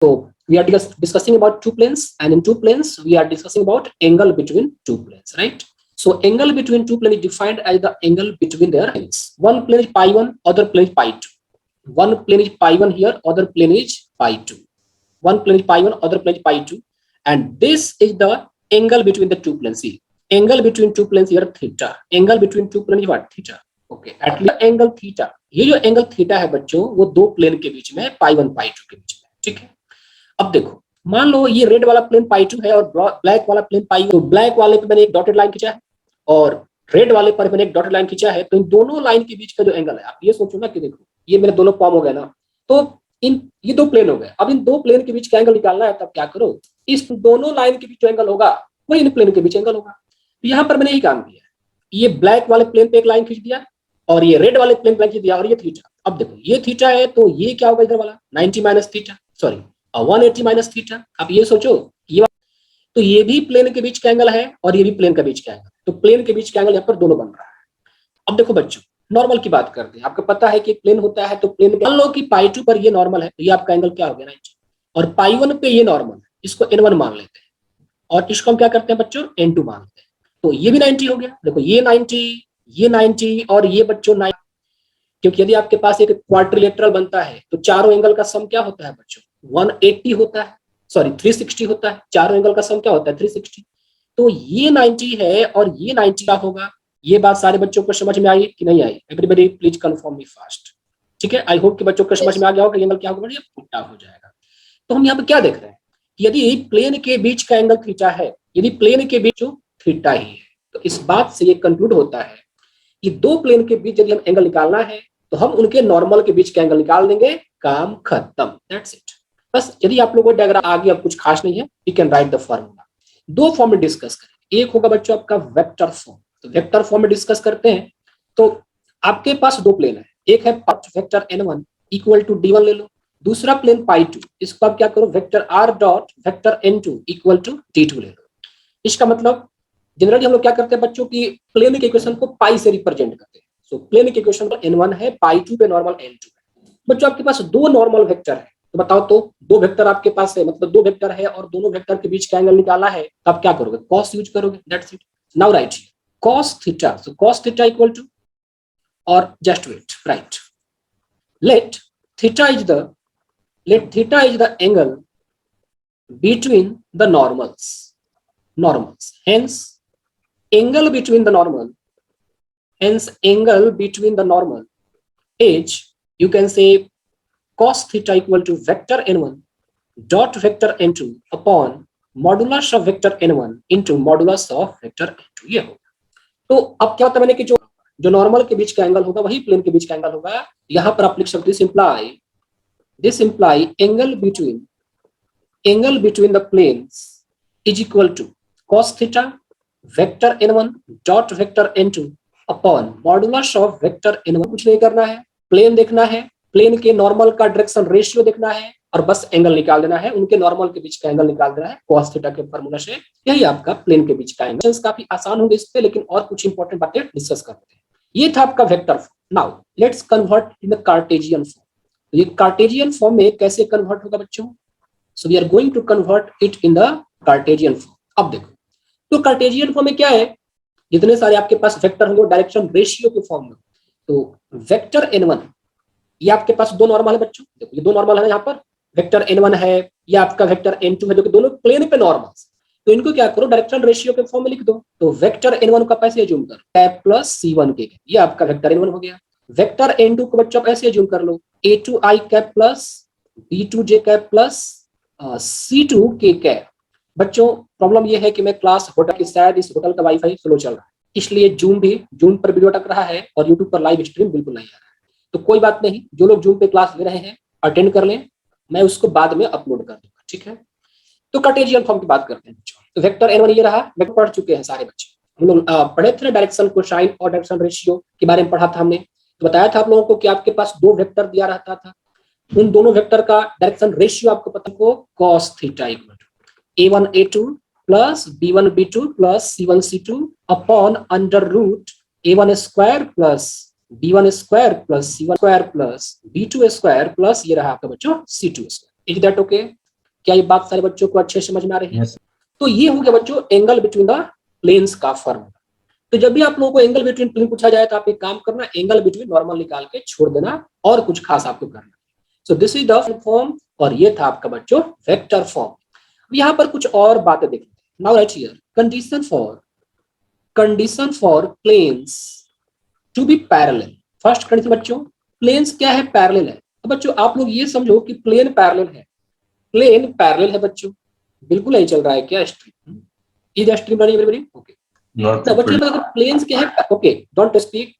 So we are discussing about two planes, and in two planes we are discussing about angle between two planes, right? So angle between two planes is defined as the angle between their planes. One plane is pi 1, other plane is pi 2. One plane is pi 1 here, other plane is pi 2. One plane is pi 1, other plane is pi 2. And this is the angle between the two planes. See, angle between two planes here theta. Angle between two planes is what? Theta. Okay, at least angle theta, ये जो angle theta है बच्चों वो दो plane के बीच में पाई 1 पाई 2 के बीच में, ठीक है। अब देखो, मान लो ये रेड वाला प्लेन पाई 2 है और ब्लैक वाला प्लेन पाई 1, तो ब्लैक वाले पे मैंने एक डॉटेड लाइन खींचा है और रेड वाले पर मैंने एक डॉटेड लाइन खींचा है, तो इन दोनों लाइन के बीच का जो एंगल है, आप ये सोचो ना कि देखो ये मेरे दोनों फॉर्म हो गए ना, तो इन ये दो प्लेन हो गए। अब इन दो प्लेन के बीच का एंगल निकालना है, तब क्या करो, इस दोनों लाइन के बीच जो एंगल होगा वही इन प्लेन के बीच एंगल होगा। तो यहाँ पर मैंने यही काम किया, ये ब्लैक वाले प्लेन पे एक लाइन खींच दिया और ये रेड वाले प्लेन पे खींच दिया और ये थीटा। अब देखो ये थीटा है तो ये क्या होगा इधर वाला 90 minus theta, sorry 180 minus theta. अब ये सोचो ये तो ये भी प्लेन के बीच का एंगल है और ये भी प्लेन के बीच का एंगल, तो प्लेन के बीच का एंगल यहाँ पर दोनों बन रहा है। अब देखो बच्चों, नॉर्मल की बात करते हैं। आपको पता है कि प्लेन होता है तो प्लेन मान लो कि पाई 2 पर ये नॉर्मल है, तो ये आपका एंगल क्या हो गया 90, और पाई 1 पे ये नॉर्मल है, इसको n1 मान लेते हैं और इसको हम क्या करते हैं बच्चों n2 मान लेते हैं, तो ये भी 90 हो गया। देखो ये 90 और ये बच्चों 90, क्योंकि यदि आपके पास एक क्वाड्रिलेटरल बनता है तो चारों एंगल का सम क्या होता है बच्चों 180 होता है, सॉरी 360 होता है। चारों एंगल का सम क्या होता है 360, तो ये 90 है और ये 90 का होगा। ये बात सारे बच्चों को समझ में आई कि नहीं आई? Everybody please confirm me fast, ठीक है। आई होप कि बच्चों को समझ में आ गया होगा कि एंगल क्या होगा, ये उल्टा हो जाएगा। तो हम यहाँ पे क्या देख रहे हैं, यदि प्लेन के बीच का एंगल थीटा है, यदि प्लेन के बीच जो थीटा ही है, तो इस बात से ये कंक्लूड होता है कि दो प्लेन के बीच यदि हम एंगल निकालना है तो हम उनके नॉर्मल के बीच का एंगल निकाल देंगे, काम खत्म, दैट्स इट। बस यदि आप लोगों को डायग्राम आगे अब कुछ खास नहीं है, you can write the formula. दो फॉर्म में डिस्कस करें, एक होगा बच्चों आपका वेक्टर फॉर्म, तो वेक्टर फॉर्म में डिस्कस करते हैं। तो आपके पास दो प्लेन है, एक है vector n1 equal to d1 ले लो, दूसरा प्लेन पाई 2, इसको आप क्या करो vector r dot vector n2 equal to d2 ले लो। इसका मतलब जनरली हम लोग क्या करते हैं बच्चों की प्लेन के इक्वेशन को पाई से रिप्रेजेंट करते हैं। सो प्लेन के इक्वेशन पर n1 है, पाई 2 पे नॉर्मल n2 है। बच्चों आपके पास दो नॉर्मल वेक्टर है, तो बताओ तो दो वेक्टर आपके पास है, मतलब दो वेक्टर है और दोनों वेक्टर के बीच का एंगल निकालना है, तब क्या करोगे cos यूज करोगे, that's it. Now right cos theta, so cos theta equal to, और just wait, right, let theta is the angle between the normals, hence angle between the normal is, you can say cos theta equal to vector n1 dot vector n2 upon modulus of vector n1 into modulus of vector n2, ये होगा। तो अब क्या होता है मैंने कि जो नॉर्मल के बीच का एंगल होगा वही प्लेन के बीच का एंगल होगा। यहां पर आप लिख सकते हो this imply angle between the planes is equal to cos theta vector n1 dot vector n2 upon modulus of vector n1। कुछ नहीं करना है, प्लेन देखना है, प्लेन के नॉर्मल का डायरेक्शन रेशियो देखना है और बस एंगल निकाल देना है, उनके नॉर्मल के बीच का एंगल निकाल देना है cos थीटा के फार्मूला से। यही आपका प्लेन के बीच का एंगल। काफी आसान होंगे इस पे, लेकिन और कुछ इंपॉर्टेंट बातें डिस्कस करते हैं। ये था आपका vector form. Now let's convert in the Cartesian form. ये कार्टेशियन फॉर्म में कैसे कन्वर्ट होगा बच्चों? So we are going to convert it in the Cartesian form. अब देखो, तो कार्टेशियन फॉर्म में क्या है, जितने सारे आपके पास वेक्टर होंगे डायरेक्शन रेशियो के फॉर्म में। तो वेक्टर n1, ये आपके पास दो नॉर्मल है बच्चों, देखो ये दो नॉर्मल है, यहाँ पर वेक्टर n1 है, ये आपका वेक्टर n2 है, जो कि दोनों प्लेन पे नॉर्मल। तो इनको क्या करो डायरेक्शन रेशियो के फॉर्म में लिख दो। तो वेक्टर n1 का पैसे अज्यूम करो कैप प्लस c1 के, ये आपका वेक्टर n1 हो गया। वेक्टर n2 को बच्चों ऐसे अज्यूम कर लो a2i cap plus b2j cap plus c2 के कैप। बच्चों प्रॉब्लम ये है कि मैं क्लास होटल की, शायद इस होटल का वाईफाई स्लो चल रहा है, इसलिए जूम पर वीडियो अटक रहा है और यूट्यूब पर लाइव स्ट्रीम बिल्कुल नहीं आ रहा है। तो कोई बात नहीं, जो लोग जूम पे क्लास ले रहे हैं अटेंड कर लें, मैं उसको बाद में अपलोड कर दूंगा, ठीक है। तो कार्टेशियन फॉर्म की बात करते हैं बच्चों। तो वेक्टर n1 ये रहा, वेक्टर पढ़ चुके हैं सारे बच्चे, हम लोग पढ़े थे डायरेक्शन कोसाइन और डायरेक्शन रेशियो के बारे में पढ़ा था हमने। तो बताया था आप लोगों को कि आपके पास दो वेक्टर दिया रहता था, उन दोनों वेक्टर का डायरेक्शन रेशियो आपको पता को cos theta equal to a1 a2 plus b1 b2 plus c1 c2 upon under root a1 square plus b1 square plus c1 square plus b2 square plus ये रहा आपका बच्चों c2 square. Is that okay? क्या ये बात सारे बच्चों को अच्छे समझ में आ रही है? Yes. तो ये हो गया बच्चों एंगल बिटवीन द प्लेन्स का फॉर्मूला। तो जब भी आप लोगों को एंगल बिटवीन प्लेन पूछा जाए तो आप एक काम करना, एंगल बिटवीन नॉर्मल निकाल के छोड़ देना और कुछ खास आपको करना। So this is the form, और ये था आपका बच्चों वेक्टर फॉर्म। यहाँ पर कुछ और बातें देखते हैं। Now right here condition for planes to be parallel. First condition बच्चों, प्लेन्स क्या है? पैरेलल है। तो बच्चों आप लोग ये समझो कि प्लेन पैरेलल है, प्लेन पैरेलल है बच्चों, बिल्कुल नहीं चल रहा है क्या stream? Is stream running everybody? Okay. तो बच्चों अगर प्लेन्स क्या है, okay don't speak,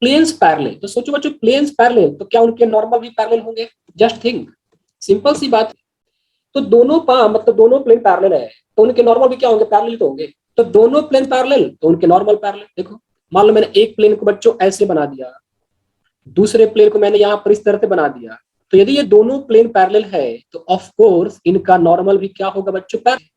planes parallel, तो सोचो बच्चों प्लेन्स पैरेलल तो क्या उनके नॉर्मल भी पैरेलल होंगे? जस्ट थिंक, सिंपल सी बात। तो दोनों मतलब दोनों प्लेन पैरेलल है तो उनके नॉर्मल भी क्या होंगे? पैरेलल तो होंगे। तो दोनों प्लेन पैरेलल तो उनके नॉर्मल पैरेलल। देखो मान लो मैंने एक प्लेन को बच्चों ऐसे बना दिया, दूसरे प्लेन को मैंने यहाँ पर इस तरह से बना दिया, तो यदि ये दोनों प्लेन पैरेलल है तो ऑफ कोर्स इनका नॉर्मल भी क्या होगा बच्चों? पैरेलल।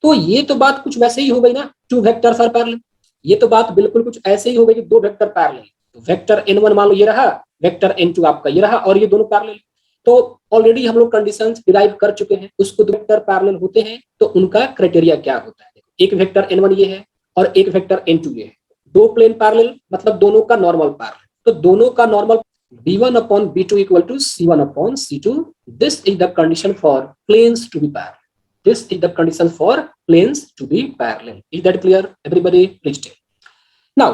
तो ये तो बात कुछ वैसे ही हो गई ना, टू वेक्टर्स आर पैरेलल। ये तो बात बिल्कुल कुछ ऐसे ही हो गई कि दो वेक्टर पैरेलल। तो वेक्टर n1 मान लो ये रहा, वेक्टर n2 आपका ये रहा, और ये दोनों पैरेलल। तो ऑलरेडी हम लोग कंडीशंस डिराइव कर चुके हैं, उसको दो वेक्टर पैरेलल होते हैं तो उनका क्राइटेरिया क्या होता है। एक वेक्टर n1 ये है और एक वेक्टर n2 ये है, दो प्लेन पैरेलल मतलब दोनों का नॉर्मल पैरेलल। तो दोनों का normal b1 upon b2 equal to c1 upon c2. This is the condition for planes to be parallel. This is the condition for planes to be parallel. Is that clear? Everybody please tell. Now,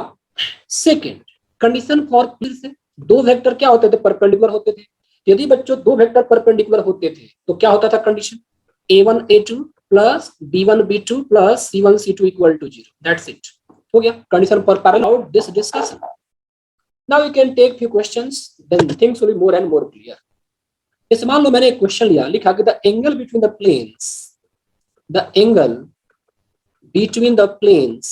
second condition for planes, दो vector क्या होते थे? Perpendicular होते थे। यदि बच्चों दो vector perpendicular होते थे तो क्या होता था condition? a1 a2 plus b1 b2 plus c1 c2 equal to 0. That's it. हो गया condition for parallel out this discussion. Now you can take few questions, then things will be more and more clear. जैसे मान लो मैंने एक question लिया, लिखा कि the angle between the planes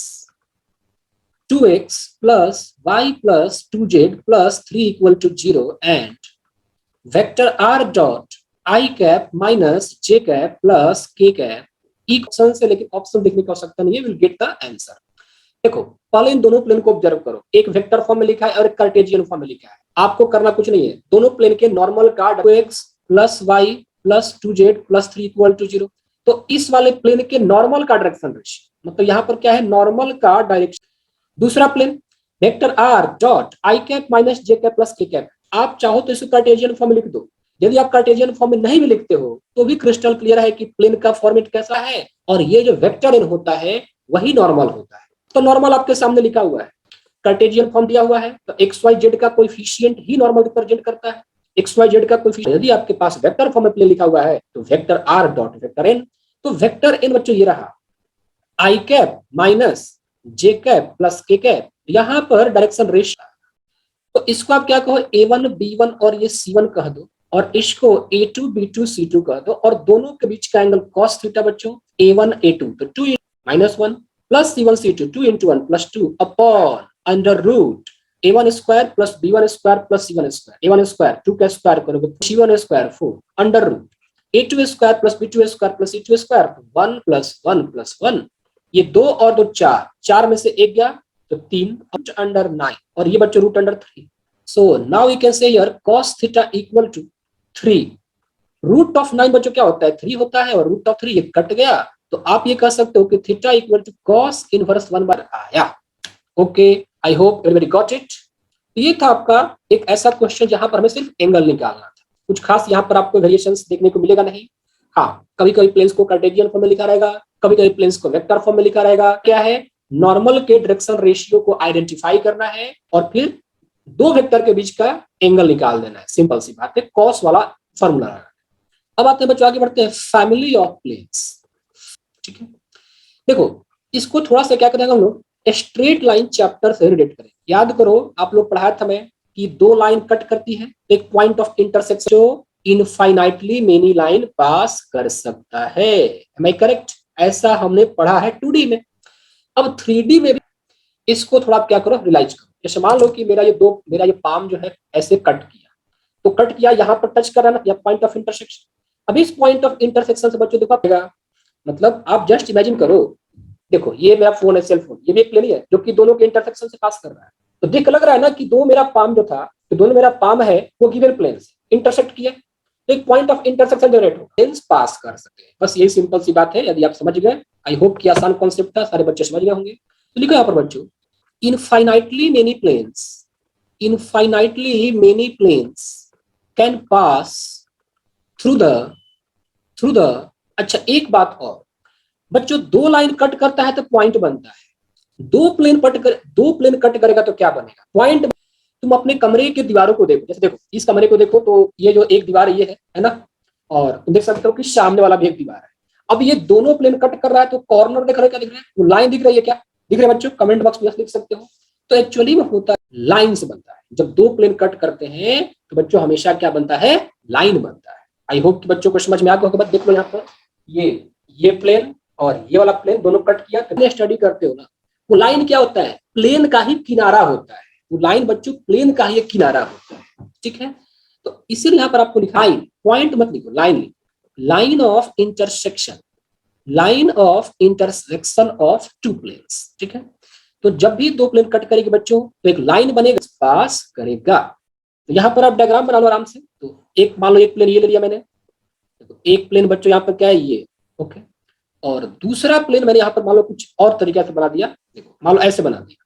2x plus y plus 2z plus 3 equal to 0 and vector r dot I cap minus j cap plus k cap. Option से, लेकिन option देखने की आवश्यकता नहीं है, विल गेट द आंसर. देखो पहले इन दोनों प्लेन को ऑब्जर्व करो, एक वेक्टर फॉर्म में लिखा है और एक कार्टेशियन फॉर्म में लिखा है. आपको करना कुछ नहीं है, दोनों प्लेन के नॉर्मल का x plus Y plus 2z plus 3 equal to 0. तो इस वाले प्लेन के नॉर्मल का डायरेक्शन रेशियो, मतलब यहाँ पर क्या है? नॉर्मल का डायरेक्शन. दूसरा प्लेन वेक्टर r डॉट आई कैप माइनस जे कैप प्लस के कैप. आप चाहो तो इसे कार्टेशियन फॉर्म में लिख दो. यदि आप कार्टेशियन फॉर्म में नहीं भी लिखते हो तो भी क्रिस्टल क्लियर है कि प्लेन का फॉर्मेट कैसा है, और ये जो वेक्टर एन होता है वही नॉर्मल होता है. तो नॉर्मल आपके सामने लिखा हुआ है, कार्टेशियन फॉर्म दिया हुआ है, तो एक्स वाई जेड का कोएफिशिएंट ही नॉर्मल रिप्रेजेंट करता है. एक्स वाई जेड का कोएफिशिएंट यदि आपके पास वेक्टर फॉर्म में प्लेन लिखा हुआ है तो vector are dot vector N. तो वेक्टर एन बच्चों ये रहा, I cap minus J cap plus K cap. यहाँ पर डायरेक्शन रेशियो, तो इसको आप क्या कहो? a1 b1 और ये c1 कह दो, और इसको a2 b2 c2 कह दो, और दोनों के बीच का एंगल cos थीटा बच्चों a1 a2, तो 2 minus 1 plus c1 c2 2 into 1 plus 2 upon under root a1 square plus b1 square plus c1 square. a1 square 2 का स्क्वायर करोगे c1 square 4 under root a2 square plus b2 square plus c2 square 1 plus 1 plus 1. ये 2 और 2 4, 4 में से एक गया तो 3 under 9, और ये बच्चों root under 3. So now we can say here cos theta equal to 3. Root of 9 बच्चों क्या होता है? 3 होता है, और रूट ऑफ 3 ये कट गया, तो आप ये कह सकते हो कि theta equal to cos inverse 1 बार आया. Okay, I hope everybody got it. ये था आपका एक ऐसा क्वेश्चन जहां पर हमें सिर्फ एंगल निकालना था. कुछ खास यहाँ पर आपको वेरिएशंस देखने को मिलेगा नहीं. हाँ, कभी कभी प्लेन्स को कार्टेशियन फॉर्म में लिखा रहेगा, कभी कभी प्लेन्स को वेक्टर फॉर्म में लिखा रहेगा. क्या है? नॉर्मल के डायरेक्शन रेशियो को आइडेंटिफाई करना है और फिर दो वेक्टर के बीच का एंगल निकाल देना है. सिंपल सी बात है, कॉस वाला फॉर्मूला. अब आते हैं बच्चों, आगे बढ़ते हैं. Family of planes. ठीक है, देखो इसको थोड़ा सा क्या करेंगे हम लोग, स्ट्रेट लाइन चैप्टर से रिलेट करें. याद करो आप लोग पढ़ाया था मैं कि दो लाइन कट करती है, एक पॉइंट ऑफ इंटरसेक्शन जो इनफाइनाइटली मेनी लाइन पास कर सकता है. Am I correct? ऐसा हमने पढ़ा है 2D में. अब 3D में भी इसको थोड़ा क्या करो, रियलाइज करो. जैसे मान लो कि मेरा ये पाम जो है ऐसे कट किया, तो कट किया यहाँ पर टच कर रहा ना, या पॉइंट ऑफ इंटरसेक्शन. अब इस पॉइंट ऑफ इंटरसेक्शन से बच्चों देखो, मतलब आप जस्ट इमेजिन करो, देखो ये मेरा फोन है, सेल फोन, ये भी एक प्लेन है जो कि दोनों के इंटरसेक्शन से पास कर रहा है. तो देख लग रहा है ना कि दो मेरा पाम जो था, तो दोनों मेरा पाम है वो गिवन प्लेन से इंटरसेक्ट किया. तो एक पॉइंट ऑफ इंटरसेक्शन जनरेट हो, प्लेन्स पास कर सके। बस यही सिंपल सी बात है। यदि आप समझ गए, आई होप कि आसान कॉन्सेप्ट था, सारे बच्चे समझ गए होंगे। तो लिखो यहाँ पर बच्चों, infinitely many planes, infinitely many planes can pass through the अच्छा एक बात और बच्चों, दो लाइन कट करता है तो पॉइंट बनता है, दो प्लेन कट करेगा तो क्या बनेगा? पॉइंट। तुम अपने कमरे के दीवारों को देखो, जैसे देखो इस कमरे को देखो, तो ये जो एक दीवार ये है ना, और तुम देख सकते हो कि सामने वाला भी एक दीवार है। अब ये दोनों प्लेन कट कर रहा है तो कॉर्नर देख रहे हो, क्या दिख रहा है? वो लाइन दिख रही है, क्या दिख रहा है बच्चों? कमेंट बॉक्स में लिख सकते हो। तो एक्चुअली में होता है लाइन से बनता है। जब दो प्लेन कट करते हैं तो बच्चों हमेशा क्या बनता है? लाइन बनता है। आई होप कि बच्चों को समझ में आ गया होगा। देख लो यहाँ पर, ये प्लेन और ये वाला प्लेन दोनों कट किया, तो स्टडी करते हो ना, वो लाइन क्या होता है? प्लेन का ही किनारा होता है। वो लाइन बच्चों प्लेन का ही एक किनारा होता है, ठीक है। तो इसीलिए यहाँ पर आपको लिखा लाइन, पॉइंट मत लिखो, लाइन लिखो। Line of intersection, line of intersection of two planes, ठीक है। तो जब भी दो प्लेन कट करेगी बच्चों तो एक लाइन बनेगा, पास करेगा। तो यहाँ पर आप डायग्राम बना लो आराम से। तो एक मान लो एक प्लेन ये ले लिया मैंने, तो एक प्लेन बच्चों यहाँ पर क्या है? ये, ओके। और दूसरा प्लेन मैंने यहाँ पर मान लो कुछ और तरीके से बना दिया, देखो मान लो ऐसे बना दिया,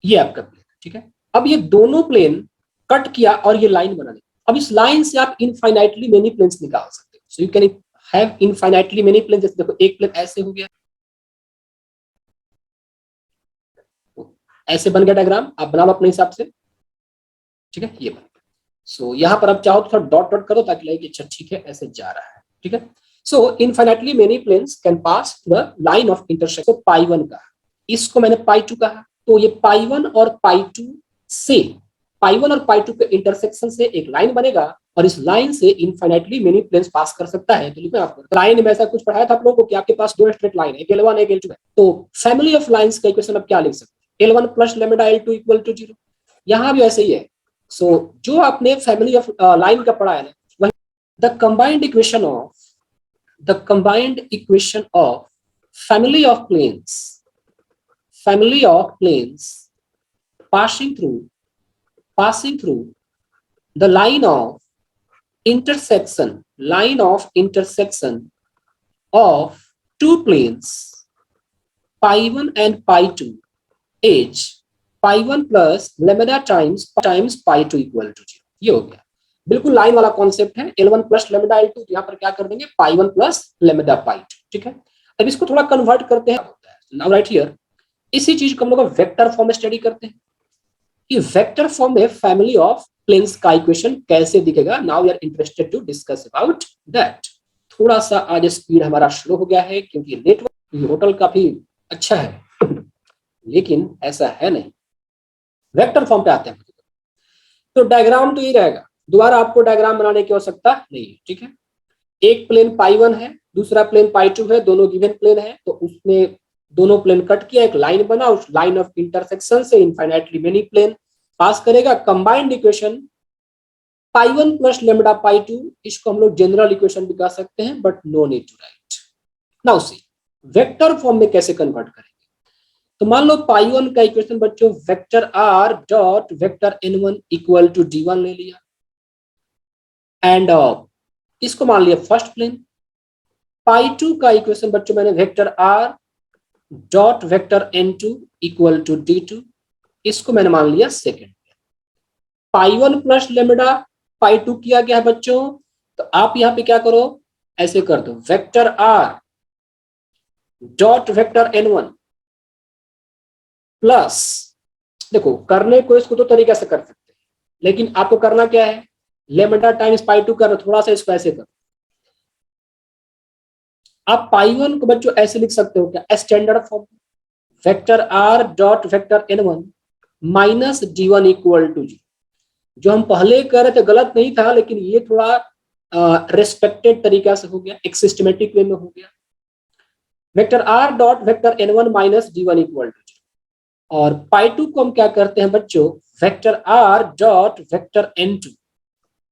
ये आपका प्लेन, ठीक है। अब ये दोनों प्लेन कट किया और ये लाइन बना दी। अब इस लाइन से आप इनफाइनाइटली मेनी प्लेन्स निकाल सकते हो। So you can have infinitely many planes. जैसे देखो एक प्लेन ऐसे हो गया, ऐसे बन गया डायग्राम, आप बना लो अपने हिसाब से, ठीक है। ये बन गया। सो यहाँ पर आप चाहो तो थोड़ा डॉट डॉट करो ताकि लगे अच्छा ठीक है ऐसे जा रहा है, ठीक है। So infinitely many planes can pass the line of intersection. Pi 1 का, इसको मैंने पाई 2 कहा, तो ये पाई 1 और पाई 2 से, पाई 1 और पाई 2 के इंटरसेक्शन से एक लाइन बनेगा और इस लाइन से इनफाइनाइटली मेनी प्लेन्स पास कर सकता है। तो लिखो आपको लाइन में ऐसा कुछ पढ़ाया था आप लोगों को कि आपके पास दो स्ट्रेट लाइन है, एक L1 एक L2 है। तो फैमिली ऑफ लाइंस का इक्वेशन आप क्या लिख सकते हैं? L1 plus lambda L2 equal to 0। यहाँ भी ऐसे ही है। सो जो आपने फैमिली ऑफ लाइन का पढ़ा है ना, वही the combined equation of family of planes passing through the line of intersection of two planes pi 1 and pi 2 is pi 1 plus lambda times pi 2 equal to 0। ये हो गया बिल्कुल लाइन वाला कॉन्सेप्ट है। L1 प्लस लेमडा L2, यहाँ पर क्या कर देंगे? पाई 1 प्लस लेमडा पाई 2, ठीक है। अब इसको थोड़ा कन्वर्ट करते हैं, नाउ राइट हियर, इसी चीज को हम लोग वेक्टर फॉर्म में स्टडी करते हैं कि वेक्टर फॉर्म में फैमिली ऑफ प्लेन्स का इक्वेशन कैसे दिखेगा। Now we are interested to discuss about that. थोड़ा सा आज स्पीड हमारा स्लो हो गया है क्योंकि नेटवर्क होटल काफी अच्छा है लेकिन ऐसा है नहीं। वेक्टर फॉर्म पे आते हैं तो डायग्राम तो ये रहेगा, दोबारा आपको डायग्राम बनाने की आवश्यकता नहीं है, ठीक है। एक प्लेन पाई 1 है, दूसरा प्लेन पाई 2 है, दोनों गिवन प्लेन है, तो उसमें दोनों प्लेन कट किया, एक लाइन बना, उस लाइन ऑफ इंटरसेक्शन से इनफाइनाइटली मेनी प्लेन पास करेगा। कंबाइंड इक्वेशन पाई 1 प्लस लेमडा पाई 2, इसको हम लोग जनरल इक्वेशन भी कह सकते हैं but no need to write. Now see vector form में कैसे कन्वर्ट करेंगे। तो मान लो पाई 1 का इक्वेशन बच्चों vector are dot vector n1 equal to d1 ले लिया एंड इसको मान लिया फर्स्ट प्लेन। पाई 2 का इक्वेशन बच्चों मैंने vector are dot vector n2 equal to d2, इसको मैंने मान लिया second plane. Pi 1 plus lambda pi 2 किया गया है बच्चों, तो आप यहाँ पे क्या करो, ऐसे कर दो vector are dot vector n1 plus, देखो करने को इसको दो तरीके से कर सकते हैं लेकिन आपको करना क्या है, लेमडा टाइम्स पाई 2 कर, थोड़ा सा इसको ऐसे कर। आप पाई 1 को बच्चों ऐसे लिख सकते हो क्या, standard form, vector are dot vector n1 minus d1 equal to 0। जो हम पहले कर रहे थे गलत नहीं था लेकिन ये थोड़ा रेस्पेक्टेड तरीका से हो गया, एक सिस्टमेटिक वे में हो गया। Vector are dot vector n1 minus d1 equal to 0 और पाई 2 को हम क्या करते हैं बच्चों, vector are dot vector n2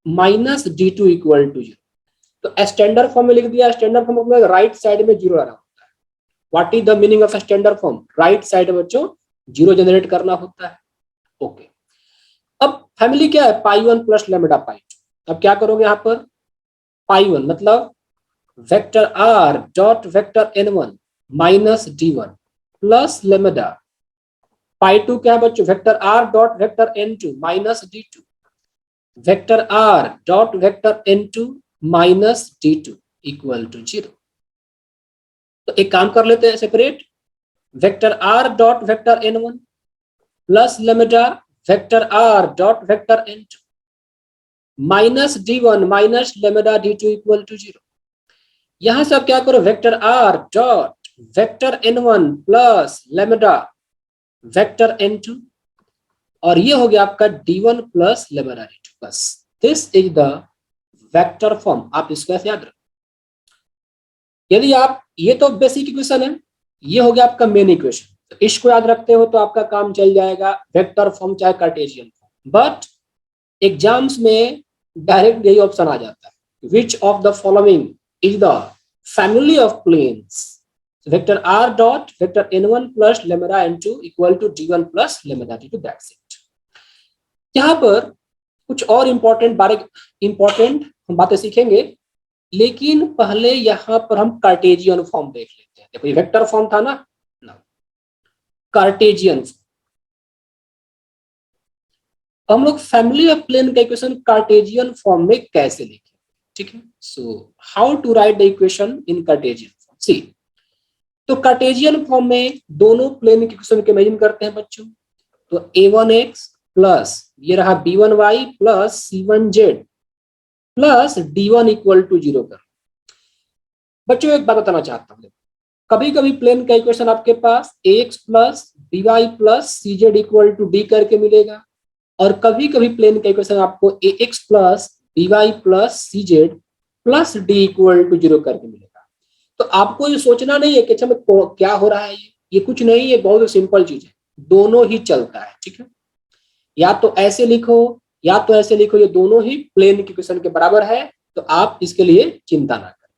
minus d2 equal to 0। तो स्टैंडर्ड फॉर्म में लिख दिया। स्टैंडर्ड फॉर्म में राइट साइड में 0 आना होता है। What is the meaning of standard form, right side में बच्चों 0 जनरेट करना होता है, ओके। अब फैमिली क्या है, पाई 1 प्लस लेमडा पाई 2, अब क्या करोगे यहाँ पर, पाई1 मतलब vector r dot vector n1 minus d1 plus lambda, pi क्या है बच्चों, vector r dot vector n2 minus d2, vector r dot vector n2 minus d2 equal to 0। तो एक काम कर लेते हैं separate, vector r dot vector n1 plus lambda vector r dot vector n2 minus d1 minus lambda d2 equal to 0। यहां से आप क्या करो, vector r dot vector n1 plus lambda vector n2, और ये हो गया आपका d1 प्लस लेमडा d2। बस this is the vector form, आप इसको ऐसे याद रखो। यदि आप, ये तो बेसिक इक्वेशन है, ये हो गया आपका मेन इक्वेशन, तो इसको याद रखते हो तो आपका काम चल जाएगा, वेक्टर फॉर्म चाहे कार्टेशियन फॉर्म। बट एग्जाम्स में डायरेक्ट यही ऑप्शन आ जाता है, which of the following is the family of planes, vector r dot vector n1 plus lambda n2 equal to d1 plus lambda d2, that's it. यहाँ पर कुछ और important बातें सीखेंगे, लेकिन पहले यहाँ पर हम कार्टेजियन फॉर्म देख लेते हैं। देखो ये वेक्टर फॉर्म था ना, कार्टेजियन फॉर्म। हम लोग फैमिली ऑफ प्लेन का इक्वेशन कार्टेजियन फॉर्म में कैसे लिखें, ठीक है। So how to write the equation in Cartesian form, see. तो कार्टेजियन फॉर्म में दोनों प्लेन के इक्वेशन के इमेजिन करते हैं बच्चों। तो a1x प्लस ये रहा b1y plus c1z plus d1 equal to 0 कर। बच्चों एक बात बताना चाहता हूँ, कभी कभी प्लेन का इक्वेशन आपके पास ax plus by plus cz equal to d करके मिलेगा, और कभी कभी प्लेन का इक्वेशन आपको ax plus by plus cz plus d equal to 0 करके मिलेगा। तो आपको ये सोचना नहीं है कि अच्छा क्या हो रहा है, ये कुछ नहीं है, बहुत सिंपल चीज है, दोनों ही चलता है, ठीक है। या तो ऐसे लिखो या तो ऐसे लिखो, ये दोनों ही प्लेन के इक्वेशन के बराबर है, तो आप इसके लिए चिंता ना करें।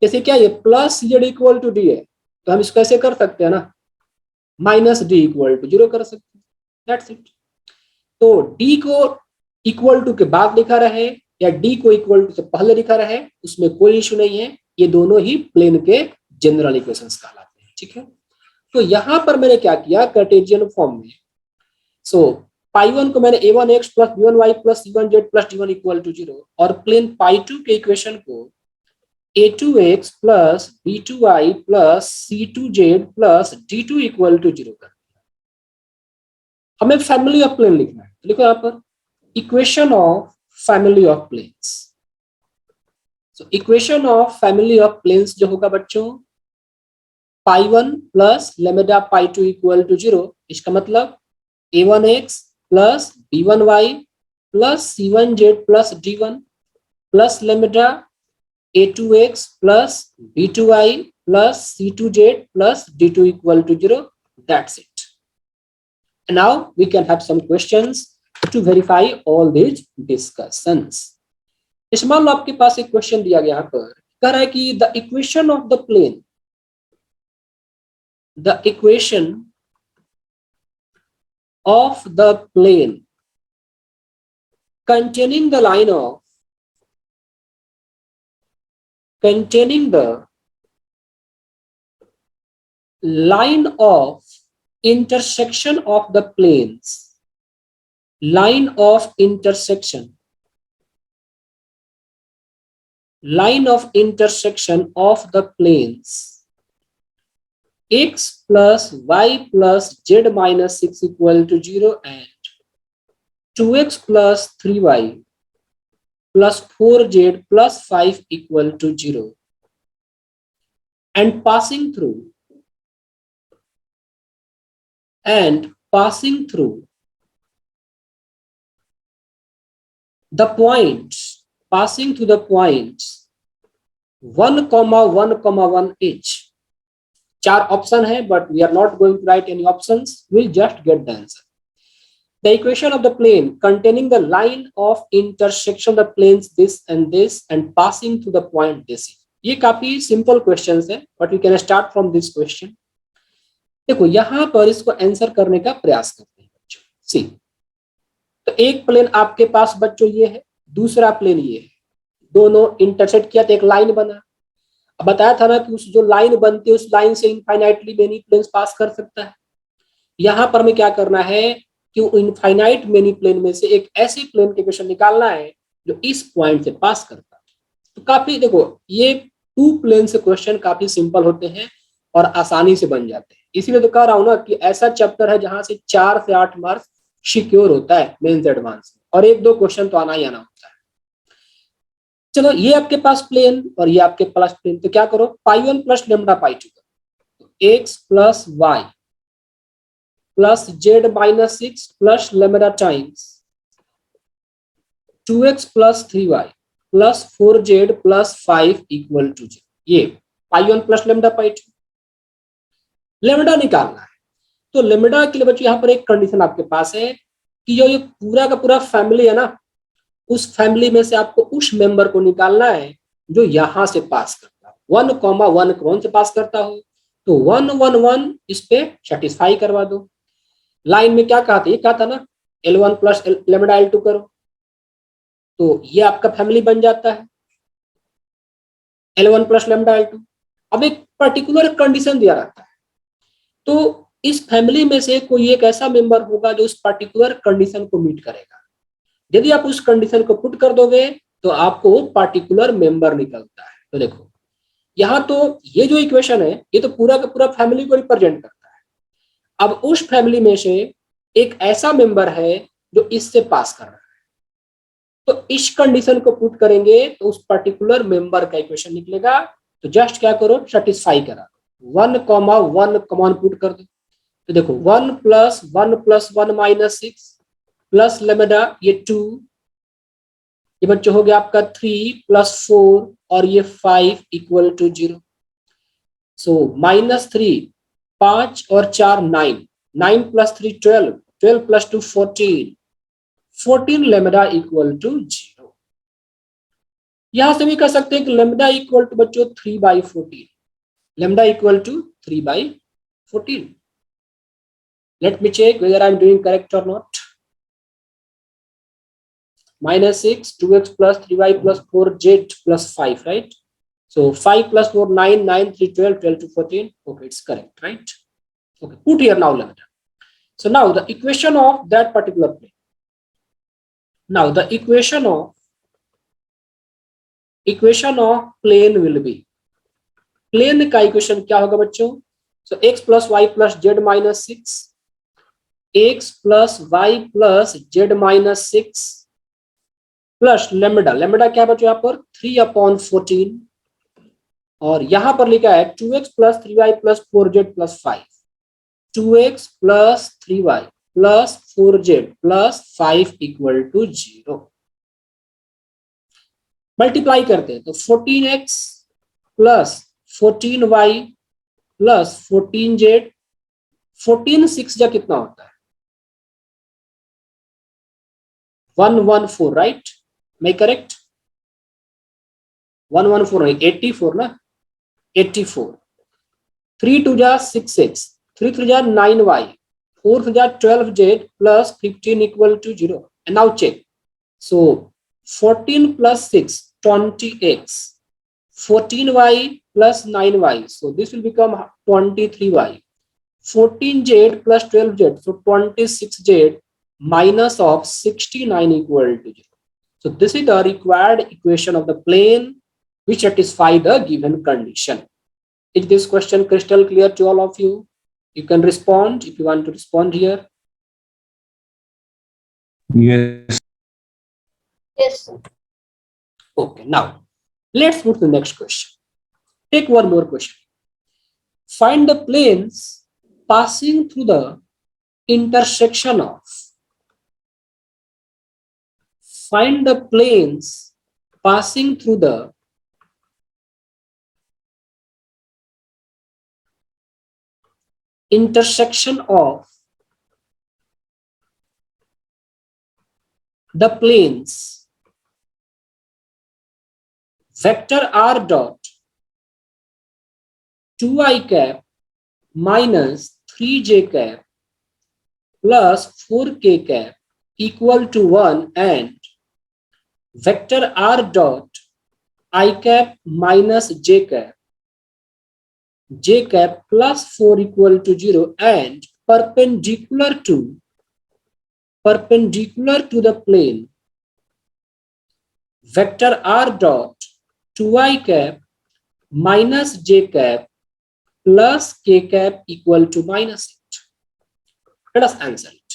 जैसे क्या ये plus z equal to d है, तो हम इसको ऐसे कर सकते हैं ना, माइनस डी इक्वल टू 0 कर सकते हैं, दैट्स इट। तो d को इक्वल टू के बाद लिखा रहे या d को इक्वल टू से पहले लिखा रहे, उसमें कोई इश्यू नहीं है, ये दोनों ही प्लेन के जनरल इक्वेशंस कहलाते हैं, ठीक है। तो यहां पर मैंने क्या किया, कार्टेशियन फॉर्म में, सो पाई1 को मैंने a1x plus b1y plus c1z plus d1 equal to 0, और प्लेन पाई2 के इक्वेशन को a2x plus b2y plus c2z plus d2 equal to 0 कर दिया। हमें फैमिली ऑफ प्लेन लिखना है, लिखो यहाँ पर equation of family of planes. So equation of family of planes जो होगा बच्चों, पाई1 प्लस लेमडा पाई2 इक्वल टू 0, इसका मतलब a1x plus b1y plus c1z plus d1 plus lambda a2x plus b2y plus c2z plus d2 equal to 0, that's it. And now we can have some questions to verify all these discussions. इस मान लो आपके पास एक question दिया गया यहाँ पर, कह रहा है कि the equation of the plane, the equation of the plane containing the line of intersection of the planes, line of intersection of the planes x plus y plus z minus 6 equal to 0 and 2x plus 3y plus 4z plus 5 equal to 0, and passing through the points 1, 1, 1 each. 4 option है, but we are not going to write any options, we'll just get the answer. The equation of the plane containing the line of intersection of the planes this and passing through the point this. ये काफी simple questions है, but we can start from this question. देखो यहां पर इसको answer करने का प्रयास करते हैं बच्चों। सी, तो एक प्लेन आपके पास बच्चों ये है, दूसरा प्लेन ये है, दोनों इंटरसेक्ट किया तो एक लाइन बना। अब बताया था ना कि उस जो लाइन बनती है उस लाइन से इनफाइनाइटली मेनी प्लेन्स पास कर सकता है। यहाँ पर हमें क्या करना है कि इनफाइनाइट मेनी प्लेन में से एक ऐसी प्लेन के क्वेश्चन निकालना है जो इस पॉइंट से पास करता है। तो काफी देखो ये टू प्लेन से क्वेश्चन काफी सिंपल होते हैं और आसानी से बन जाते हैं। इसीलिए तो कह रहा हूं ना कि ऐसा चैप्टर है जहां से 4 से 8 मार्क्स सिक्योर होता है मेंस एडवांस में, और एक दो क्वेश्चन तो आना ही आना होता है। चलो ये आपके पास प्लेन और ये आपके पास प्लेन, तो क्या करो pi 1 plus lambda pi 2 x plus Y plus z minus 6 plus lambda times 2x plus 3y plus 4z plus 5 equal to 0। ये pi 1 plus lambda pi 2 lambda निकालना है। तो लेमडा के लिए बच्चों यहाँ पर एक कंडीशन आपके पास है कि जो ये पूरा का पूरा फैमिली है ना, उस फैमिली में से आपको उस मेंबर को निकालना है जो यहां से पास करता हो, 1,1 कौन से पास करता हो, तो 1 1 1 इस पे सेटिस्फाई करवा दो। लाइन में क्या कहा था, ये कहा था ना L1 प्लस लेमडा L2 करो, तो ये आपका फैमिली बन जाता है L1 प्लस लेमडा L2। अब एक पर्टिकुलर कंडीशन दिया रहता है, तो इस फैमिली में से कोई एक ऐसा मेंबर होगा जो उस पर्टिकुलर कंडीशन को मीट करेगा। यदि आप उस कंडीशन को पुट कर दोगे तो आपको पर्टिकुलर मेंबर निकलता है। तो देखो यहाँ तो ये जो इक्वेशन है ये तो पूरा का पूरा फैमिली को रिप्रेजेंट करता है। अब उस फैमिली में से एक ऐसा मेंबर है जो इससे पास कर रहा है, तो इस कंडीशन को पुट करेंगे तो उस पर्टिकुलर मेंबर का इक्वेशन निकलेगा। तो जस्ट क्या करो सेटिस्फाई करा, 1,1 कॉमन पुट कर दो। तो देखो 1 प्लस 1 माइनस 6 प्लस लेमडा ये 2, ये बच्चों हो गया आपका 3 प्लस 4 और ये 5 इक्वल टू 0। सो -3 5 और 4 9, 9 plus 3 12, 12 plus 2 14, 14 lambda equal to 0। यहां से भी कह सकते हैं कि लेमडा इक्वल टू बच्चों 3/14, lambda equal to 3/14। Let me check whether I'm doing correct or not. -6, 2x plus 3y plus 4z plus 5, right? So 5 plus 4, 9, 9, 3, 12, 12 to 14. Okay, it's correct, right? Okay, put here now lambda. So now the equation of that particular plane. Now the equation of plane will be, plane का equation क्या होगा बच्चों? So x plus y plus z minus 6, x plus y plus z minus 6 plus lambda, lambda क्या बच्चों यहाँ पर 3/14, और यहां पर लिखा है 2x plus 3y plus 4z plus 5, 2x plus 3y plus 4z plus 5 equal to 0। Multiply करते हैं तो 14x plus 14y plus 14z, 14 6 जा कितना होता है 114, राइट? मैं करेक्ट? 114 नहीं 84 ना, 84। 3 2 जा 6x, 3 3 जा 9y, 4 3 जा 12z plus 15 equal to 0। And now check, so 14 plus 6 20x, 14y plus 9y, so this will become 23y, 14z plus 12z, so 26z minus of 69 equal to 0. So this is the required equation of the plane which satisfy the given condition. Is this question crystal clear to all of you? You can respond if you want to respond here. Yes. Yes. Okay, now let's move to the next question. Take one more question. Find the planes passing through the intersection of, find the planes passing through the intersection of the planes vector r dot 2i cap minus 3j cap plus 4k cap equal to 1 and vector are dot I cap minus J cap plus 4 equal to 0 and perpendicular to the plane vector r dot 2i cap minus j cap plus k cap equal to -8. Let us answer it.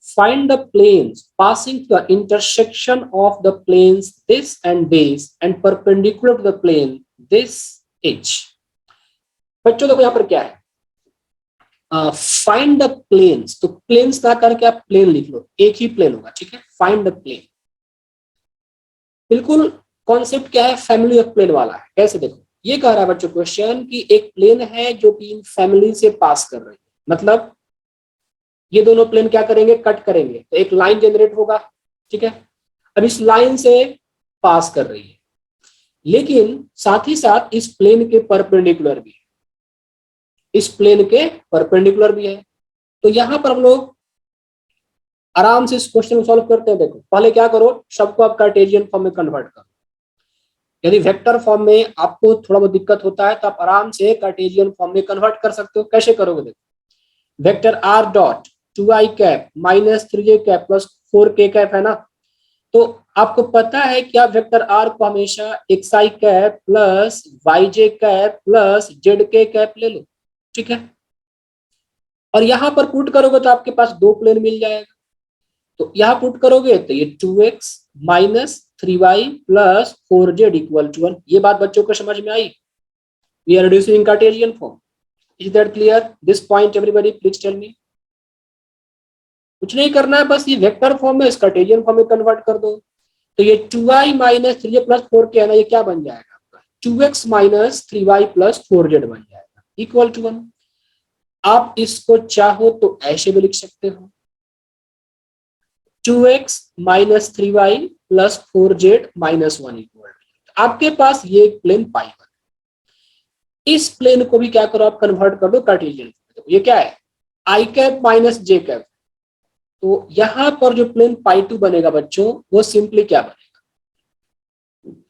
Find the planes passing to the intersection of the planes this and this and perpendicular to the plane this h. बच्चों देखो यहाँ पर क्या है, find the planes, तो planes ना करके आप प्लेन लिख लो, एक ही प्लेन होगा, ठीक है। फाइंड द प्लेन, बिल्कुल कॉन्सेप्ट क्या है, फैमिली ऑफ प्लेन वाला है। कैसे देखो, ये कह रहा है बच्चों क्वेश्चन कि एक प्लेन है जो कि इन फैमिली से पास कर रही है, मतलब ये दोनों प्लेन क्या करेंगे, कट करेंगे, तो एक लाइन जनरेट होगा, ठीक है। अब इस लाइन से पास कर रही है, लेकिन साथ ही साथ इस प्लेन के परपेंडिकुलर भी है, इस प्लेन के परपेंडिकुलर भी है। तो यहां पर हम लोग आराम से इस क्वेश्चन को सॉल्व करते हैं। देखो पहले क्या करो, सबको आप कार्टेशियन फॉर्म में कन्वर्ट करो। यदि वेक्टर फॉर्म में आपको थोड़ा बहुत दिक्कत होता है तो आप आराम से कार्टेशियन फॉर्म में कन्वर्ट कर सकते हो। कैसे करोगे, देखो vector R dot 2i cap minus 3j cap plus 4k cap है ना, तो आपको पता है कि आप वेक्टर आर को हमेशा xi cap plus yj cap plus zk cap ले लो, ठीक है। और यहां पर पुट करोगे तो आपके पास दो प्लेन मिल जाएगा। तो यहां पुट करोगे तो ये 2x minus 3y plus 4z equal to 1। ये बात बच्चों को समझ में आई? We are reducing Cartesian form. Is that clear? This point everybody please tell me. कुछ नहीं करना है, बस ये वेक्टर फॉर्म में इस कार्टेशियन फॉर्म में कन्वर्ट कर दो। तो ये 2i minus 3j plus 4k है ना, ये क्या बन जाएगा आपका 2x minus 3y plus 4z बन जाएगा इक्वल टू 1। आप इसको चाहो तो ऐसे भी लिख सकते हो, 2x minus 3y plus 4z minus 1 equal to. आपके पास ये प्लेन पाई 1, इस प्लेन को भी क्या करो, आप कन्वर्ट कर दो कार्टेशियन। ये क्या है, आई कैप माइनस जे कैप। तो यहां पर जो प्लेन पाई 2 बनेगा बच्चों, वो सिंपली क्या बनेगा,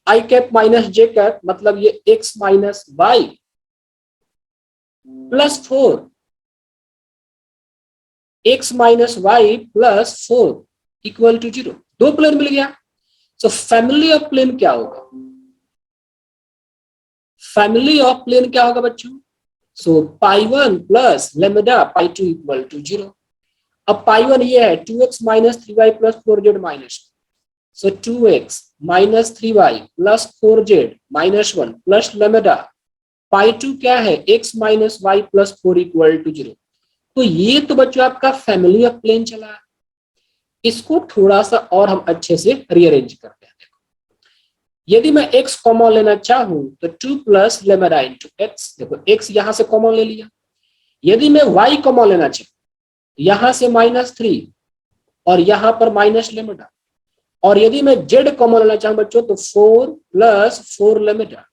i cap minus J cap, मतलब ये x minus y plus 4, x minus y plus 4 equal to 0। दो प्लेन मिल गया। सो फैमिली ऑफ प्लेन क्या होगा, फैमिली ऑफ प्लेन क्या होगा बच्चों, so pi 1 plus lambda pi 2 equal to 0। अब पाई 1 ये है 2x minus 3y plus 4z minus, so 2x minus 3y plus 4z minus 1 plus lambda pi 2 क्या है, x minus y plus 4 equal to 0। तो ये तो बच्चों आपका फैमिली ऑफ प्लेन चला। इसको थोड़ा सा और हम अच्छे से रीअरेंज करते हैं। देखो यदि मैं x कॉमन लेना चाहूं तो 2 प्लस लेमडा इंटू एक्स, देखो x यहां से कॉमन ले लिया। यदि मैं y कॉमन लेना चाहूं, यहां से -3 और यहां पर माइनस लेमडा, और यदि मैं z कॉमन लेना चाहूं बच्चों तो 4 प्लस 4 लेमडा,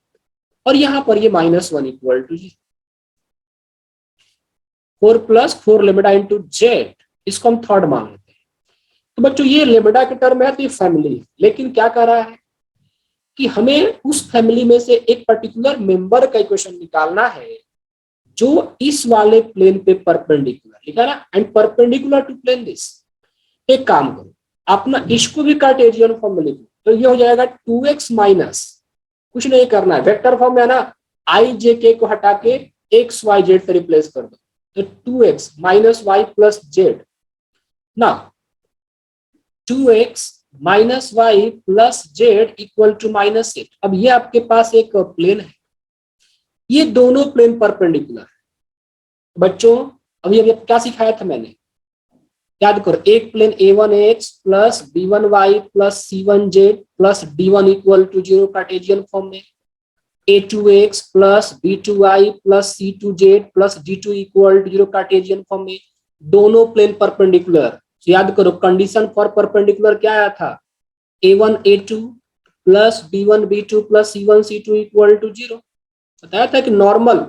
और यहां पर ये -1 equal to 0। 4 plus 4 lambda into z, इसको हम थर्ड मान लेते हैं। तो बच्चों ये लेमडा के टर्म है तो ये फैमिली है, लेकिन क्या कर रहा है कि हमें उस फैमिली में से एक पर्टिकुलर मेंबर का इक्वेशन निकालना है जो इस वाले प्लेन पे परपेंडिकुलर लिखा ना, and perpendicular to plane this. एक काम करो, अपना इसको भी कार्टेशियन फॉर्म में लिखो, तो ये हो जाएगा 2x माइनस, कुछ नहीं करना है, वेक्टर फॉर्म में है ना, आई जे के को हटा के एक्स वाई जेड से रिप्लेस कर दो, तो 2x minus y plus z ना, 2x minus y plus z equal to -8। अब ये आपके पास एक प्लेन है, ये दोनों प्लेन परपेंडिकुलर है। बच्चों अभी अभी क्या सिखाया था मैंने, याद करो, एक plane a1x plus b1y plus c1z plus d1 equal to 0 Cartesian form में, a2x plus b2y plus c2z plus d2 equal to 0 Cartesian form में, दोनों प्लेन परपेंडिकुलर। तो याद करो कंडीशन फॉर परपेंडिकुलर क्या आया था, a1 a2 plus b1 b2 plus c1 c2 equal to 0। बताया था कि नॉर्मल,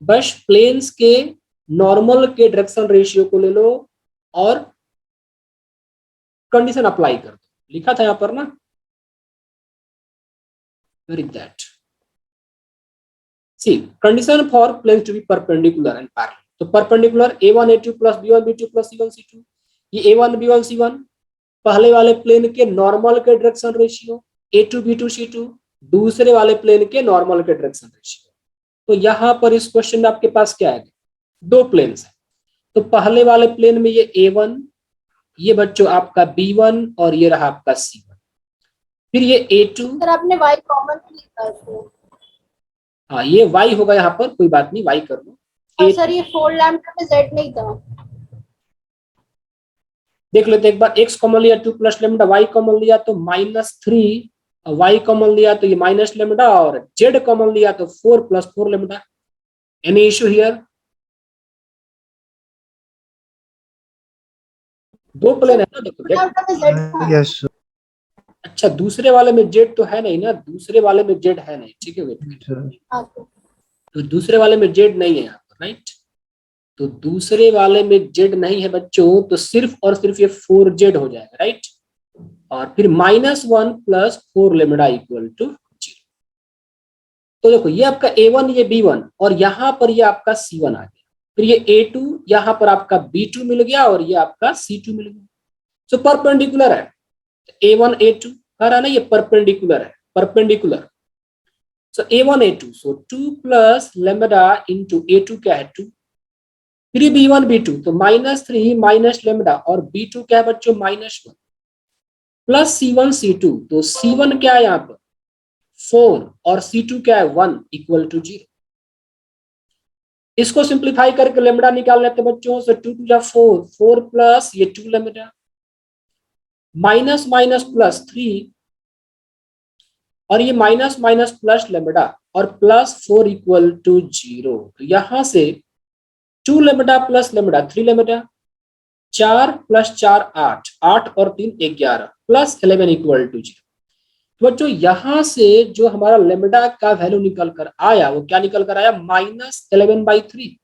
बस प्लेन्स के नॉर्मल के डायरेक्शन रेशियो को ले लो और कंडीशन अप्लाई कर दो। लिखा था यहाँ पर ना, very that see condition for planes to be perpendicular and parallel. तो perpendicular a1 a2 plus b1 b2 plus c1 c2, ये a1 b1 c1 पहले वाले प्लेन के नॉर्मल के direction ratio, a2 b2 c2 दूसरे वाले प्लेन के normal के डायरेक्शन रेशियो। तो यहाँ पर इस क्वेश्चन में आपके पास क्या है, दो प्लेन्स है। तो पहले वाले प्लेन में ये a1, ये बच्चों आपका b1 और ये रहा आपका c1। फिर ये a2, सर आपने y कॉमन लिखा है। हाँ ये y होगा यहाँ पर, कोई बात नहीं y कर लो। और सर ये 4 लैम्डा में z नहीं था। देख लेते एक बार, x कॉमन लिया 2 प्लस लेमडा, y कॉमन लिया तो -3, y कॉमन लिया तो ये माइनस लेमडा, और z कॉमन लिया तो 4 plus 4 lambda. Any issue here? दो प्लेन है ना, देखो यस अच्छा दूसरे वाले में z तो है नहीं ना, दूसरे वाले में z है नहीं, ठीक है बेटा। तो दूसरे वाले में z नहीं है यहाँ पर, राइट। तो दूसरे वाले में z नहीं है बच्चों, तो सिर्फ और सिर्फ ये 4z हो जाएगा, राइट। और फिर -1 प्लस 4 लेमडा इक्वल टू 0। तो देखो ये आपका a1 ये b1 और यहाँ पर ये आपका c1 आ गया, फिर ये a2 यहाँ पर आपका b2 मिल गया और ये आपका c2 मिल गया। सो परपेंडिकुलर है, a1 a2 कह रहा ना, ये परपेंडिकुलर है, परपेंडिकुलर। सो a1 a2, सो 2 प्लस लेमडा इंटू a2 क्या है 2, फिर b1 b2 तो -3 माइनस लेमडा और b2 क्या है बच्चों -1 प्लस c1 c2, तो c1 क्या है यहाँ पर 4 और c2 क्या है 1 इक्वल टू 0। इसको सिंप्लीफाई करके लेमडा निकाल लेते बच्चों, सो 2 2 4, 4 प्लस ये 2 लेमडा माइनस माइनस प्लस 3 और ये माइनस माइनस प्लस लेमडा और प्लस 4 इक्वल टू 0। तो यहां से 2 lambda plus lambda 3 lambda, 4 plus 4 8, 8 और 3 11 प्लस 11 इक्वल टू 0। तो बच्चों यहां से जो हमारा लेमडा का वैल्यू निकल कर आया वो क्या निकल कर आया -11/3,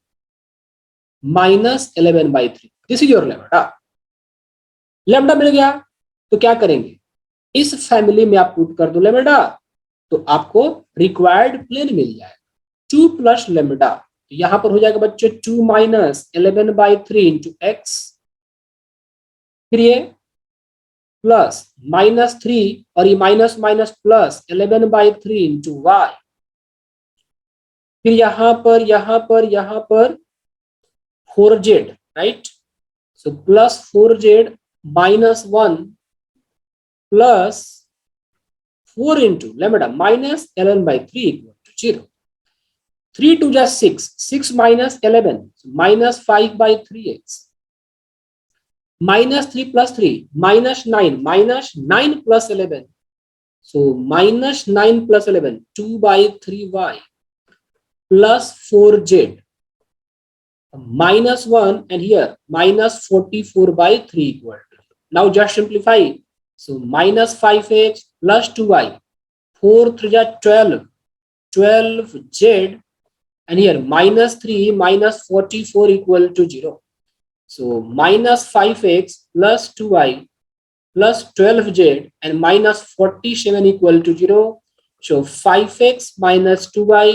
-11/3। This is your lambda. Lambda मिल गया तो क्या करेंगे, इस फैमिली में आप पुट कर दो लेमडा, तो आपको रिक्वायर्ड प्लेन मिल जाएगा 2 प्लस लेमडा। तो यहां पर हो जाएगा बच्चों 2 माइनस 11/3 इंटू एक्स, फिर ये प्लस -3 और ये minus minus plus 11/3 into y, फिर यहां पर 4z, right. So plus 4z -1 plus 4 into lambda -11/3 equal to 0। 3 2 जा 6, 6 minus 11 -5/3x, -3 plus 3 -9, -9 plus 11, so -9 plus 11 2/3y plus 4z -1 and here -44/3 equal to. Now just simplify, so -5x plus 2y, 4 3 12, 12z and here -3 -44 equal to 0. So -5x plus 2y plus 12z and -47 equal to 0. So 5x minus 2y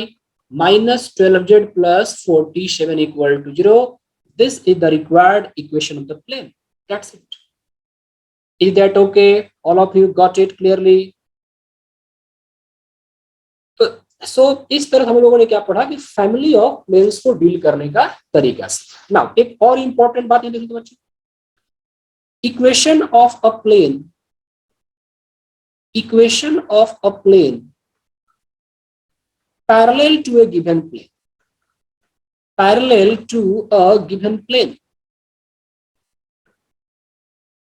minus 12z plus 47 equal to 0. This is the required equation of the plane. That's it. Is that okay? All of you got it clearly? सो इस तरह हम लोगों ने क्या पढ़ा कि family of planes को deal करने का तरीका से। नाउ एक और इंपॉर्टेंट बात ये देखो बच्चों, equation of a plane parallel to a given plane,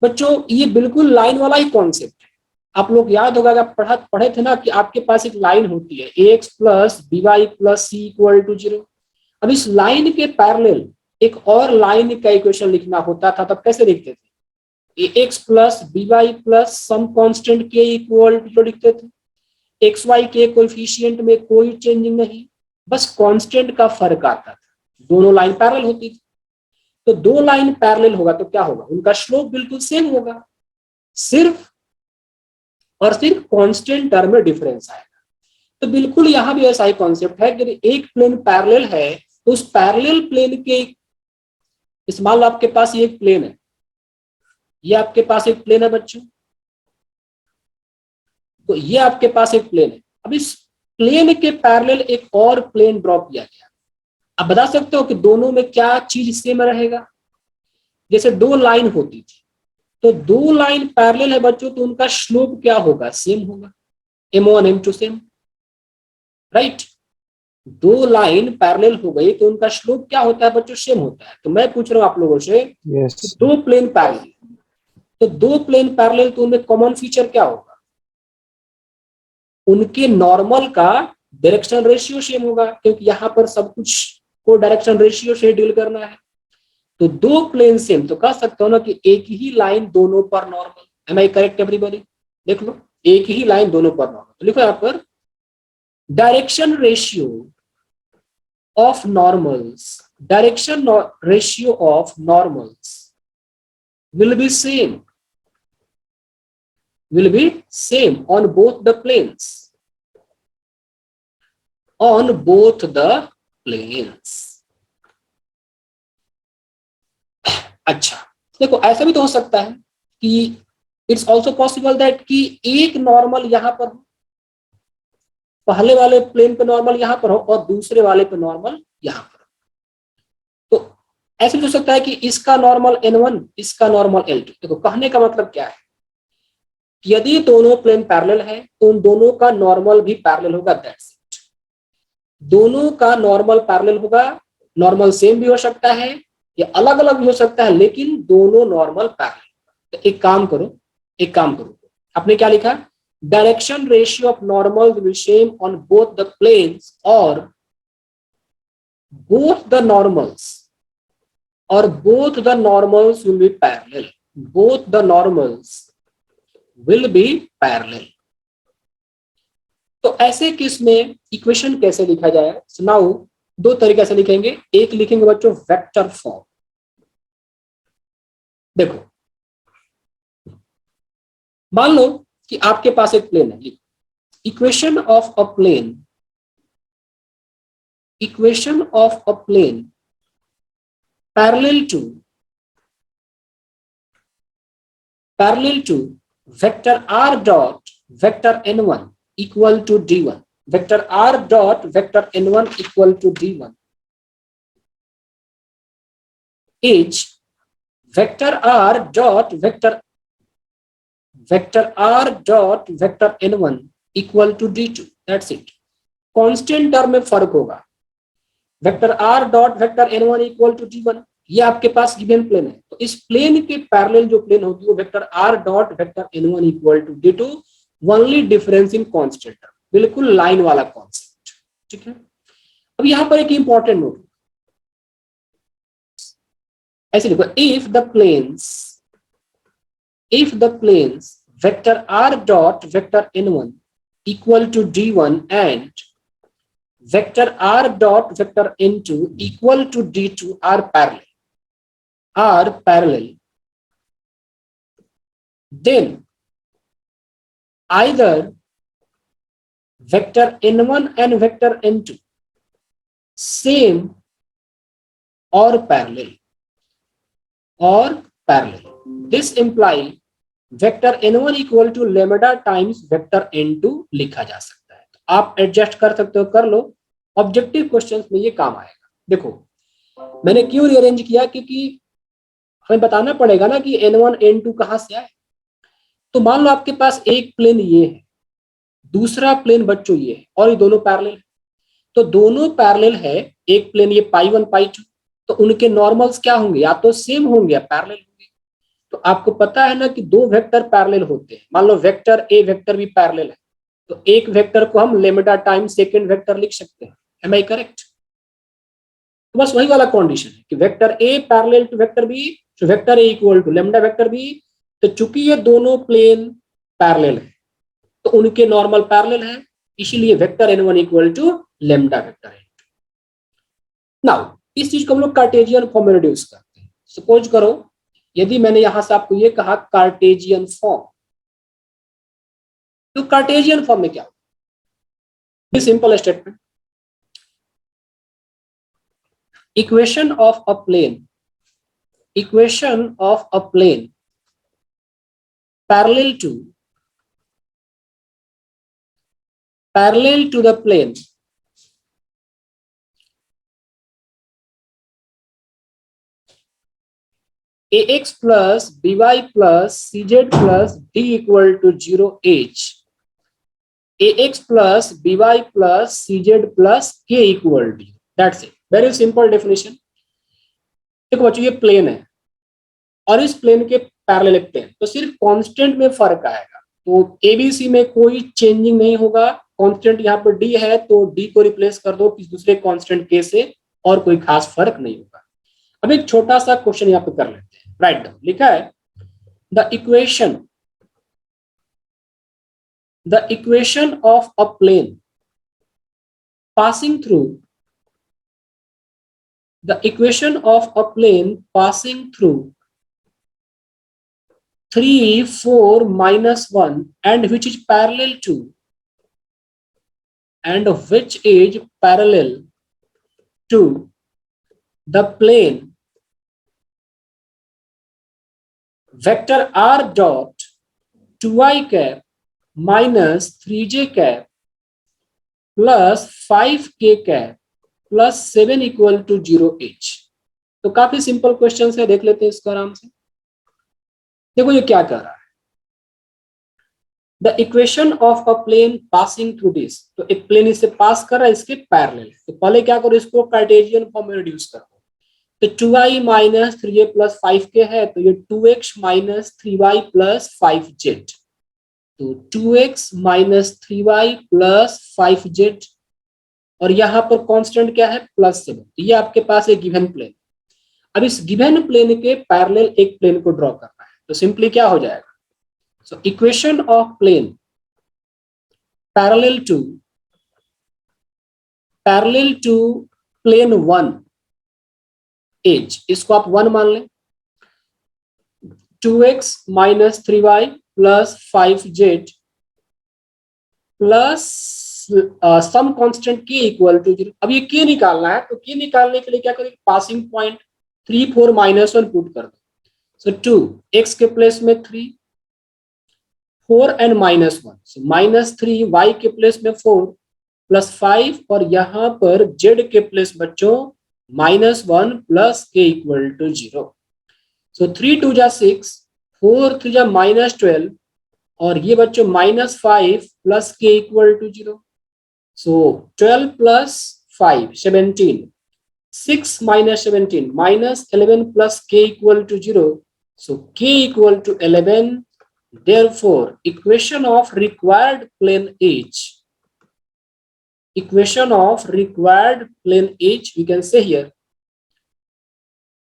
बच्चों ये बिल्कुल लाइन वाला ही कॉन्सेप्ट है। आप लोग याद होगा पढ़े थे ना कि आपके पास एक लाइन होती है ax plus by plus c equal to 0। अब इस लाइन के पैरेलल एक और लाइन का इक्वेशन लिखना होता था, तब कैसे लिखते थे, ax plus by plus some constant k equal to लिखते थे। xy के कोएफिशिएंट में कोई चेंजिंग नहीं, बस कांस्टेंट का फर्क आता था, दोनों लाइन पैरेलल होती थी। तो दो लाइन पैरेलल होगा तो क्या होगा, उनका स्लोप बिल्कुल सेम होगा, सिर्फ और सिर्फ कांस्टेंट टर्म में डिफरेंस आएगा। तो बिल्कुल यहां भी ऐसा ही कॉन्सेप्ट है कि एक प्लेन पैरेलल है तो उस पैरेलल प्लेन के इस मान लो आपके पास ये एक प्लेन है, ये आपके पास एक प्लेन है बच्चों, तो ये आपके पास एक प्लेन है। अब इस प्लेन के पैरेलल एक और प्लेन ड्रॉ किया गया। अब बता सकते हो कि दोनों में क्या चीज सेम रहेगा? जैसे दो लाइन होती थी, तो दो लाइन पैरेलल है बच्चों, तो उनका स्लोप क्या होगा? सेम होगा, m1 m2 सेम, राइट। दो लाइन पैरेलल हो गई तो उनका स्लोप क्या होता है बच्चों? सेम होता है। तो मैं पूछ रहा हूं आप लोगों से, दो प्लेन पैरेलल, तो दो प्लेन पैरेलल तो उनमें कॉमन फीचर क्या होगा? उनके नॉर्मल का डायरेक्शन रेशियो सेम होगा, क्योंकि यहाँ पर सब कुछ को डायरेक्शन रेशियो से डील करना है। तो दो प्लेन सेम, तो कह सकते हो ना कि एक ही लाइन दोनों पर normal. Am I correct everybody? देख लो, एक ही लाइन दोनों पर नॉर्मल। तो लिखो यहाँ पर direction ratio of normals, direction ratio of normals will be same on both the planes, on both the planes। अच्छा, देखो ऐसा भी तो हो सकता है कि इट्स ऑल्सो पॉसिबल दैट कि एक नॉर्मल यहां पर हो, पहले वाले प्लेन पे नॉर्मल यहां पर हो और दूसरे वाले पे नॉर्मल यहां पर हो। तो ऐसे भी हो सकता है कि इसका नॉर्मल n1, इसका नॉर्मल l2। देखो कहने का मतलब क्या है, यदि दोनों प्लेन पैरेलल है तो उन दोनों का नॉर्मल भी पैरेलल होगा, दैट्स इट। दोनों का नॉर्मल पैरेलल होगा, नॉर्मल सेम भी हो सकता है या अलग अलग भी हो सकता है, लेकिन दोनों नॉर्मल पैरेलल। तो एक काम करो, आपने क्या लिखा? Direction ratio of normal will same on both the planes, और both the normals will be parallel, both the normals will be parallel। तो ऐसे केस में इक्वेशन कैसे लिखा जाए? नाउ दो तरीके से लिखेंगे। एक लिखेंगे बच्चों वेक्टर फॉर्म। देखो मान लो कि आपके पास एक प्लेन है, equation of a plane parallel to vector r dot vector n1 equal to d1, vector r dot vector n1 equal to d1 is vector r dot vector n1 equal to d2, that's it। Constant term में फर्क होगा। Vector r dot vector n1 equal to d1, ये आपके पास given plane है, तो इस plane के parallel जो प्लेन होगी वो vector r dot vector n1 equal to d2, only difference in constant term, बिल्कुल लाइन वाला कॉन्सेप्ट, ठीक है। अब यहां पर एक इंपॉर्टेंट नोट, ऐसे लिखो, if the planes vector r dot vector n1 equal to d1 and vector r dot vector n2 equal to d2 are parallel, then either vector n1 and vector n2 same or parallel, this imply vector n1 equal to lambda times vector n2 लिखा जा सकता है। तो आप adjust कर सकते हो, कर लो, ऑब्जेक्टिव क्वेश्चंस में ये काम आएगा। देखो मैंने क्यों रीअरेंज किया, क्योंकि हमें बताना पड़ेगा ना कि n1 n2 कहां से आए। तो मान लो आपके पास एक प्लेन ये है, दूसरा प्लेन बच्चों ये है, और ये दोनों पैरेलल है। तो दोनों पैरेलल है, एक प्लेन ये π1 π2, तो उनके नॉर्मल्स क्या होंगे? या तो सेम होंगे या पैरेलल होंगे। तो आपको पता है ना कि दो वेक्टर पैरेलल होते हैं। मान लो वेक्टर ए वेक्टर भी पैरेलल है, तो एक वेक्टर को हम लेमडा टाइम सेकंड वेक्टर लिख सकते हैं। Am I correct? तो बस वही वाला कंडीशन है कि vector a parallel to vector b, तो vector a equal to lambda vector b. तो चूंकि ये दोनों प्लेन पैरेलल है तो उनके नॉर्मल पैरेलल है, इसीलिए vector n1 equal to lambda vector n2। Now इस चीज को हम लोग कार्टेशियन फॉर्म में रिड्यूस करते हैं। सपोज करो यदि मैंने यहां से आपको ये कहा कार्टेशियन फॉर्म, तो कार्टेशियन फॉर्म में क्या होगा? Simple statement, equation of a plane parallel to the plane ax plus by plus cz plus d equal to 0 h, ax plus by plus cz plus k equal to 0. That's it. Very simple definition. देखो बच्चों ये plane है और इस plane के parallel एक plane, तो सिर्फ कांस्टेंट में फर्क आएगा। तो एबीसी में कोई चेंजिंग नहीं होगा। कांस्टेंट यहाँ पर डी है तो डी को रिप्लेस कर दो किसी दूसरे कांस्टेंट के से और कोई खास फर्क नहीं होगा। अब एक छोटा सा क्वेश्चन यहाँ पे कर लेते हैं। राइट डाउन लिखा है the equation of a plane passing through 3, 4, -1 and which is parallel to the plane vector r dot 2i cap minus 3j cap plus 5k cap plus 7 equal to 0h। तो काफी simple question है, देख लेते हैं इसको आराम से। देखो ये क्या कर रहा है, the equation of a plane passing through this, तो एक प्लेन इससे पास कर रहा है, इसके पैरेलल। तो पहले क्या करो, इसको कार्टेशियन फॉर्म में रिड्यूस करो। तो 2i minus 3j plus 5k है तो ये 2x minus 3y plus 5z, तो 2x minus 3y plus 5z और यहाँ पर कांस्टेंट क्या है +7। तो ये आपके पास एक गिवन प्लेन। अब इस गिवन प्लेन के पैरेलल एक प्लेन को ड्रॉ करना है, तो सिंपली क्या हो जाएगा, so equation of plane parallel to plane 1 as, इसको आप 1 मान लें, 2x minus 3y plus 5z plus some constant k equal to 0। अब ये k निकालना है, तो k निकालने के लिए क्या करेंगे, पासिंग पॉइंट 3, 4, -1 पुट कर दो। सो 2 x के प्लेस में 3, 4 एंड -1, सो -3 y के प्लेस में 4 प्लस 5 और यहाँ पर z के प्लेस बच्चों -1 प्लस k इक्वल टू 0। सो 3 2 जा 6, 4 3 जा -12 और ये बच्चों -5 plus k equal to 0। So 12 plus 5 17, 6 minus 17 minus 11 plus k equal to 0. So k equal to 11. Therefore, equation of required plane H. Equation of required plane H, we can say here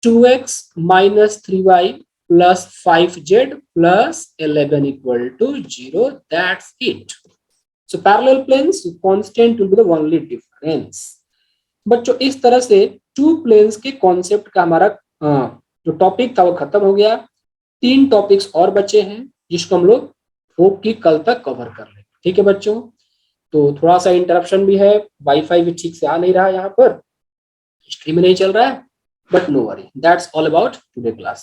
2x minus 3y plus 5z plus 11 equal to 0. That's it. So parallel planes, constant will be the only difference. बच्चों इस तरह से two planes के concept का हमारा जो topic था वो खत्म हो गया। 3 टॉपिक्स और बचे हैं जिसको हम लोग होप कि कल तक कवर कर लें। ठीक है बच्चों, तो थोड़ा सा इंटरप्शन भी है, वाईफाई भी ठीक से आ नहीं रहा, यहाँ पर स्ट्रीम नहीं चल रहा है, but no worry, that's all about today class.